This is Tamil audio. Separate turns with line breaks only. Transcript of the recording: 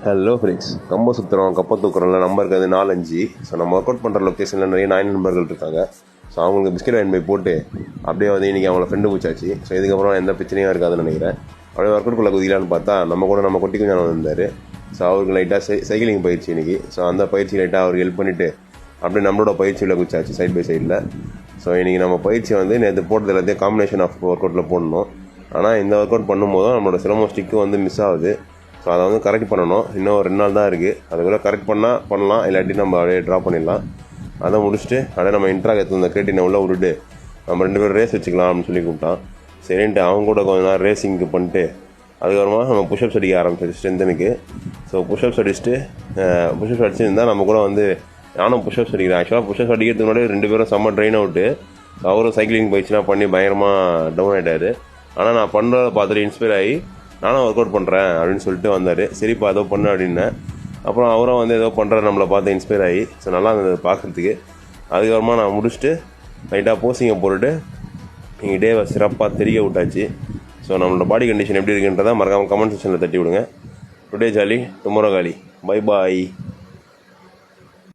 ஹலோ ஃப்ரெண்ட்ஸ், கம்ப சுற்றுறோம் கப்பை தூக்குறோம்ல நம்பர் இருக்காது 4-5. ஸோ நம்ம ஒர்க் அவுட் பண்ணுற லொக்கேஷனில் நிறைய 9 நண்பர்கள் இருக்காங்க. ஸோ அவங்களுக்கு பிஸ்கெட் வாங்கி போய் போட்டு அப்படியே வந்து இன்றைக்கி அவங்கள ஃப்ரெண்டு பிடிச்சாச்சு. ஸோ இதுக்கப்புறம் எந்த பிரச்சனையும் இருக்காதுன்னு நினைக்கிறேன். அப்படியே ஒர்க் அவுட்குள்ளே குதிக்கலான்னு பார்த்தா நம்ம கொட்டி கொஞ்சம் வந்தார். ஸோ அவருக்கு லைட்டாக சைக்கிளிங் பயிற்சி இன்றைக்கி. ஸோ அந்த பயிற்சி லைட்டாக அவருக்கு ஹெல்ப் பண்ணிவிட்டு அப்படியே நம்மளோட பயிற்சியில் குதிச்சாச்சு சைட் பை சைடில். ஸோ இன்றைக்கி நம்ம பயிற்சி வந்து நேற்று போட்டது எல்லாத்தையும் காம்பினேஷன் ஆஃப் ஒர்க் அவுட்டில் போடணும். ஆனால் இந்த ஒர்க் அவுட் பண்ணும்போது நம்மளோட சிரமம் ஸ்டிக்கு வந்து மிஸ் ஆகுது. ஸோ அதை வந்து கரெக்ட் பண்ணணும். இன்னும் 2 நாள் தான் இருக்குது. அதுக்குள்ளே கரெக்ட் பண்ணலாம், இல்லாட்டி நம்ம அப்படியே ட்ரா பண்ணிடலாம். அதை முடிச்சுட்டு அப்படியே நம்ம இன்ட்ராக் எடுத்து இந்த கிரியேட்டினை உள்ளே விட்டுட்டு நம்ம 2 பேரும் ரேஸ் வச்சுக்கலாம் அப்படின்னு சொல்லி கூப்பிட்டான். சரின்ட்டு அவங்க கூட கொஞ்சம் நேரம் ரேசிங்க்கு பண்ணிட்டு அதுக்கப்புறமா நம்ம புஷ்அப்ஸ் அடிக்க ஆரம்பிச்சிச்சு ஸ்ட்ரென்த்தனுக்கு. ஸோ புஷ்அப்ஸ் அடிச்சுருந்தால் நம்ம கூட வந்து நானும் புஷ்அப்ஸ் அடிக்கிறேன். ஆக்சுவலாக புஷ்அப்ஸ் அடிக்கிறதுக்கு முன்னாடி 2 பேரும் செம்ம ட்ரெயின் அவுட்டு. அவரும் சைக்கிளிங் பயிற்சிலாம் பண்ணி பயங்கரமாக டவுன் ஆகிட்டார். ஆனால் நான் பண்ணுறத பார்த்துட்டு இன்ஸ்பயர் ஆகி நானும் ஒர்க் அவுட் பண்ணுறேன் அப்படின்னு சொல்லிட்டு வந்தார். சரிப்பா ஏதோ பண்ணு அப்படின்னேன். அப்புறம் அவரும் வந்து ஏதோ பண்ணுற நம்மளை பார்த்து இன்ஸ்பயர் ஆகி ஸோ நல்லா இருந்தது பார்க்குறதுக்கு. அதுக்கப்புறமா நான் முடிச்சுட்டு லைட்டாக போஸிங்கை போட்டுட்டு எங்கள் டேவை சிறப்பாக தெரிய விட்டாச்சு. ஸோ நம்மளோட பாடி கண்டிஷன் எப்படி இருக்குன்றதை மறக்காமல் கமெண்ட் செக்ஷனில் தட்டி விடுங்க. டுடே ஜாலி டுமாரோ காலி. Bye bye.